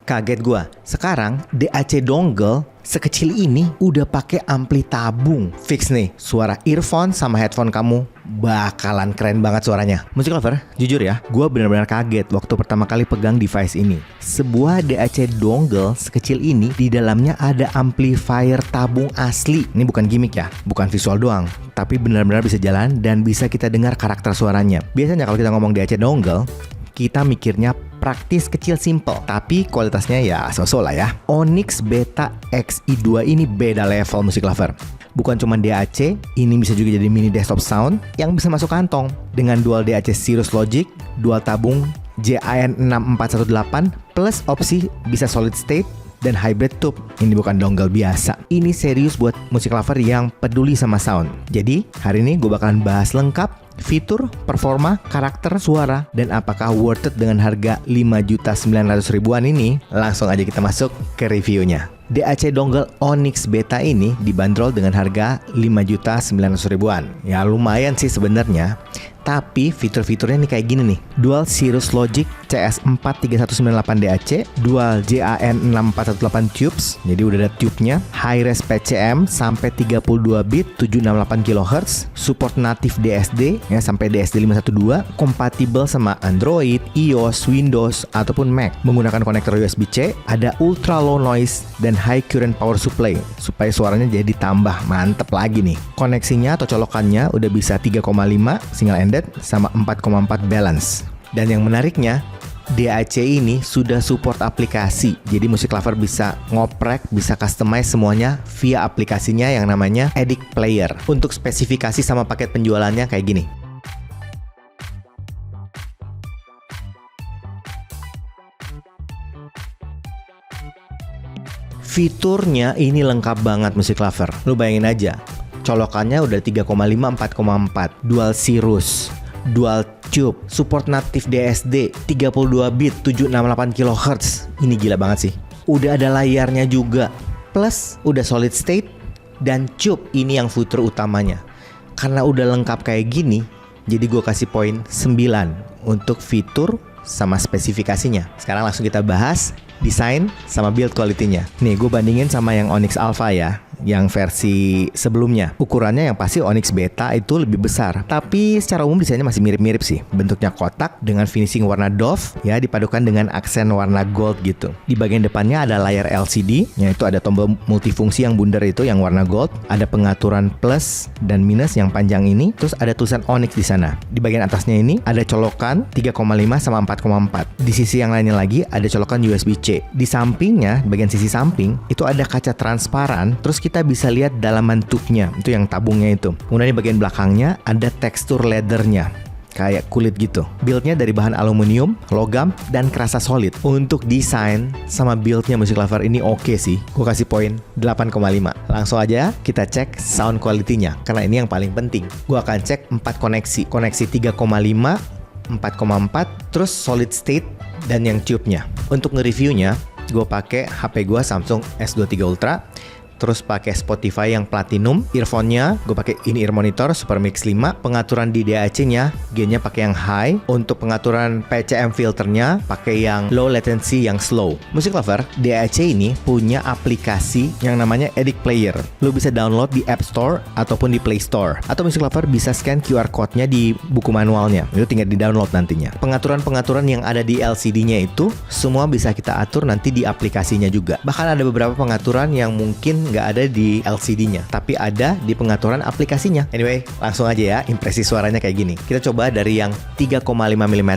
Kaget gua. Sekarang DAC dongle sekecil ini udah pakai ampli tabung. Fix nih, suara earphone sama headphone kamu bakalan keren banget suaranya. Music lover, jujur ya, gua benar-benar kaget waktu pertama kali pegang device ini. Sebuah DAC dongle sekecil ini di dalamnya ada amplifier tabung asli. Ini bukan gimmick ya, bukan visual doang, tapi benar-benar bisa jalan dan bisa kita dengar karakter suaranya. Biasanya kalau kita ngomong DAC dongle, kita mikirnya praktis, kecil, simple, tapi kualitasnya ya so-so lah ya. Onyx Beta XI2 ini beda level music lover. Bukan cuma DAC, ini bisa juga jadi mini desktop sound yang bisa masuk kantong. Dengan dual DAC Cirrus Logic, dual tabung JAN6418, plus opsi bisa solid state dan hybrid tube. Ini bukan dongle biasa. Ini serius buat music lover yang peduli sama sound. Jadi hari ini gue bakalan bahas lengkap fitur, performa, karakter, suara, dan apakah worth it dengan harga 5.900.000-an ini. Langsung aja kita masuk ke reviewnya. DAC dongle Onyx Beta ini dibanderol dengan harga 5.900.000-an. Ya lumayan sih sebenarnya. Tapi fitur-fiturnya nih kayak gini nih. Dual Cirrus Logic CS43198 DAC, dual JAN6418 tubes. Jadi udah ada tube-nya. High res PCM sampai 32 bit 768 kHz, support native DSD ya sampai DSD 512, kompatibel sama Android, iOS, Windows ataupun Mac. Menggunakan konektor USB-C, ada ultra low noise dan high current power supply supaya suaranya jadi tambah mantep lagi nih. Koneksinya atau colokannya udah bisa 3,5 single ended sama 4,4 balance. Dan yang menariknya, DAC ini sudah support aplikasi. Jadi music lover bisa ngoprek, bisa customize semuanya via aplikasinya yang namanya Edic Player. Untuk spesifikasi sama paket penjualannya kayak gini. Fiturnya ini lengkap banget music lover. Lu bayangin aja, colokannya udah 3,5 4,4, dual Cirrus, dual tube, support native DSD, 32 bit 768 kHz. Ini gila banget sih. Udah ada layarnya juga, plus udah solid state dan tube. Ini yang fitur utamanya. Karena udah lengkap kayak gini, jadi gue kasih poin 9 untuk fitur sama spesifikasinya. Sekarang langsung kita bahas desain sama build quality-nya. Nih gue bandingin sama yang Onyx Alpha ya, yang versi sebelumnya. Ukurannya yang pasti Onyx Beta itu lebih besar, tapi secara umum desainnya masih mirip-mirip sih. Bentuknya kotak dengan finishing warna doff ya, dipadukan dengan aksen warna gold gitu. Di bagian depannya ada layar LCD, yaitu ada tombol multifungsi yang bundar itu yang warna gold. Ada pengaturan plus dan minus yang panjang ini. Terus ada tulisan Onyx di sana. Di bagian atasnya ini ada colokan 3,5 sama 4,4. Di sisi yang lainnya lagi ada colokan USB-C. Di sampingnya, bagian sisi samping itu ada kaca transparan. Terus kita bisa lihat dalaman tube-nya, itu yang tabungnya itu. Kemudian di bagian belakangnya ada tekstur leather-nya, kayak kulit gitu. Build-nya dari bahan aluminium, logam, dan kerasa solid. Untuk desain sama build-nya music lover ini oke sih. Gue kasih poin 8,5. Langsung aja kita cek sound quality-nya, karena ini yang paling penting. Gue akan cek 4 koneksi. Koneksi 3,5, 4,4, terus solid state, dan yang tube-nya. Untuk nge-reviewnya, gue pakai HP gue Samsung S23 Ultra. Terus pakai Spotify yang Platinum. Earphone-nya gue pakai in-ear monitor Supermix 5. Pengaturan di DAC-nya, gain-nya pakai yang high. Untuk pengaturan PCM filternya pakai yang low latency yang slow. Music lover, DAC ini punya aplikasi yang namanya Edic Player. Lo bisa download di App Store ataupun di Play Store. Atau music lover bisa scan QR code-nya di buku manualnya. Itu tinggal di-download nantinya. Pengaturan-pengaturan yang ada di LCD-nya itu semua bisa kita atur nanti di aplikasinya juga. Bahkan ada beberapa pengaturan yang mungkin nggak ada di LCD-nya, tapi ada di pengaturan aplikasinya. Anyway, langsung aja ya, impresi suaranya kayak gini. Kita coba dari yang 3,5 mm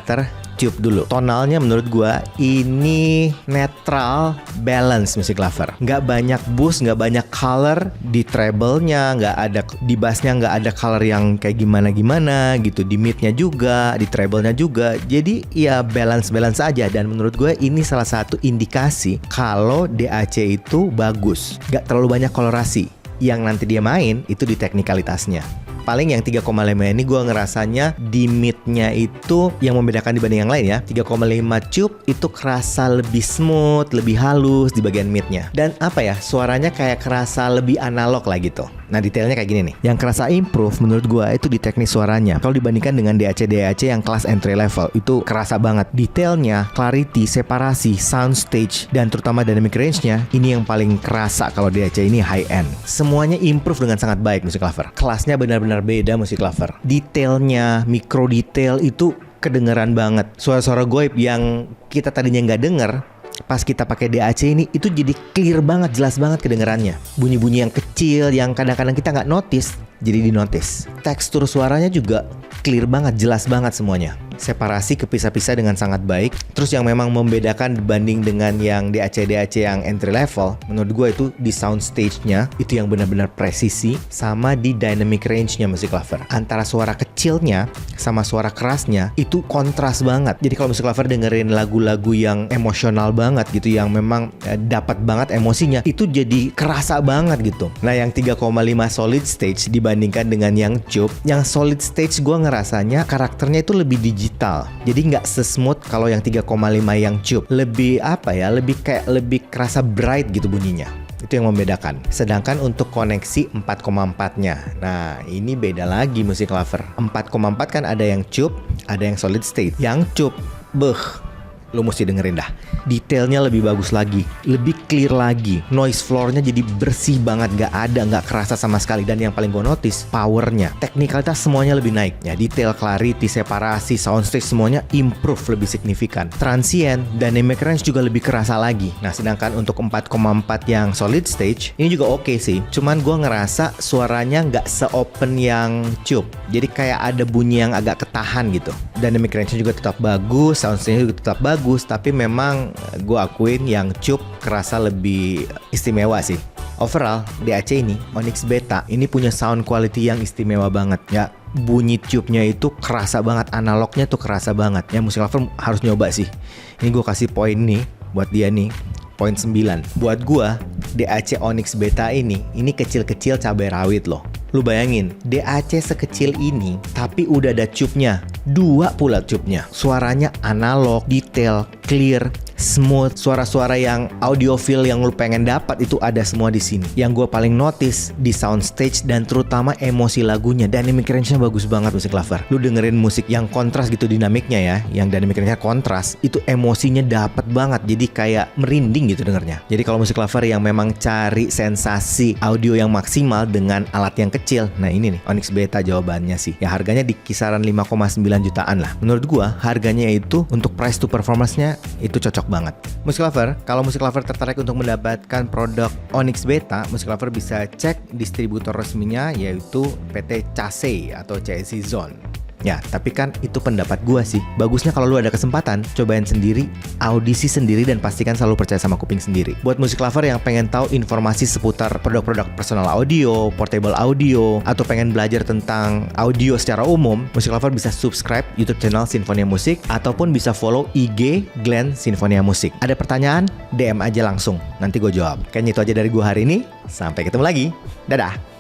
tube dulu. Tonalnya menurut gua ini netral balance music lover. Nggak banyak boost, nggak banyak color di treble-nya, nggak ada di bass-nya, nggak ada color yang kayak gimana-gimana gitu. Di mid-nya juga, di treble-nya juga. Jadi ya balance aja. Dan menurut gue ini salah satu indikasi kalau DAC itu bagus. Nggak terlalu banyak kolorasi. Yang nanti dia main itu di teknikalitasnya. Paling yang 3,5 ini gue ngerasanya di mid-nya itu yang membedakan dibanding yang lain ya. 3,5 tube itu kerasa lebih smooth, lebih halus di bagian mid-nya. Dan apa ya, suaranya kayak kerasa lebih analog lah gitu. Nah detailnya kayak gini nih. Yang kerasa improve menurut gue itu di teknik suaranya. Kalau dibandingkan dengan DAC yang kelas entry level, itu kerasa banget. Detailnya, clarity, separasi, soundstage, dan terutama dynamic range-nya, ini yang paling kerasa kalau DAC ini high end. Semuanya improve dengan sangat baik Music Lover. Kelasnya benar-benar beda Music Lover. Detailnya, mikro detail itu kedengeran banget. Suara-suara goib yang kita tadinya nggak denger, pas kita pakai DAC ini itu jadi clear banget, jelas banget kedengerannya. Bunyi-bunyi yang kecil yang kadang-kadang kita nggak notice jadi di notice. Tekstur suaranya juga clear banget, jelas banget semuanya. Separasi kepisah-pisah dengan sangat baik. Terus yang memang membedakan dibanding dengan yang DAC yang entry level, menurut gue itu di soundstage-nya itu yang benar-benar presisi, sama di dynamic range-nya Music Lover. Antara suara kecilnya sama suara kerasnya itu kontras banget. Jadi kalau Music Lover dengerin lagu-lagu yang emosional banget gitu, yang memang dapat banget emosinya, itu jadi kerasa banget gitu. Nah yang 3,5 solid stage dibandingkan dengan yang tube, yang solid stage gue ngerasanya karakternya itu lebih digital. Jadi nggak sesmooth kalau yang 3,5 yang tube. Lebih apa ya, lebih kerasa bright gitu bunyinya. Itu yang membedakan. Sedangkan untuk koneksi 4,4-nya, nah ini beda lagi Music Lover. 4,4 kan ada yang tube, ada yang solid state. Yang tube, lu mesti dengerin dah. Detailnya lebih bagus lagi, lebih clear lagi. Noise floor-nya jadi bersih banget, nggak kerasa sama sekali. Dan yang paling gue notice, powernya, teknikalitas semuanya lebih naik. Ya, detail, clarity, separasi, soundstage semuanya improve lebih signifikan. Transient, dynamic range juga lebih kerasa lagi. Nah, sedangkan untuk 4,4 yang solid stage, ini juga oke sih. Cuman gue ngerasa suaranya nggak se-open yang tube. Jadi kayak ada bunyi yang agak ketahan gitu. Dynamic range-nya juga tetap bagus, soundstage-nya juga tetap bagus, tapi memang gue akuin yang tube kerasa lebih istimewa sih. Overall, DAC ini, Onyx Beta, ini punya sound quality yang istimewa banget ya. Bunyi tube-nya itu kerasa banget, analognya tuh kerasa banget. Ya Music Lover harus nyoba sih. Ini gue kasih poin nih buat dia nih, poin 9. Buat gue, DAC Onyx Beta ini kecil-kecil cabai rawit loh. Lu bayangin, DAC sekecil ini tapi udah ada tube-nya. 2 pula tube-nya. Suaranya analog, detail, clear, smooth. Suara-suara yang audiophile yang lu pengen dapat itu ada semua di sini. Yang gue paling notice di soundstage dan terutama emosi lagunya. Dynamic range-nya bagus banget Music Lover. Lu dengerin musik yang kontras gitu dinamiknya ya, yang dynamic range-nya kontras, itu emosinya dapat banget. Jadi kayak merinding gitu dengernya. Jadi kalau Music Lover yang memang cari sensasi audio yang maksimal dengan alat yang kecil, nah ini nih Onyx Beta jawabannya sih. Ya harganya di kisaran 5,9 jutaan lah. Menurut gua harganya itu untuk price to performance-nya itu cocok banget. Music Lover, kalau Music Lover tertarik untuk mendapatkan produk Onyx Beta, Music Lover bisa cek distributor resminya yaitu PT Chase atau CSI Zone. Ya, tapi kan itu pendapat gua sih. Bagusnya kalau lu ada kesempatan, cobain sendiri, audisi sendiri, dan pastikan selalu percaya sama kuping sendiri. Buat Music Lover yang pengen tahu informasi seputar produk-produk personal audio, portable audio, atau pengen belajar tentang audio secara umum, Music Lover bisa subscribe YouTube channel Sinfonia Musik, ataupun bisa follow IG Glenn Sinfonia Musik. Ada pertanyaan? DM aja langsung, nanti gue jawab. Kayaknya itu aja dari gua hari ini. Sampai ketemu lagi. Dadah!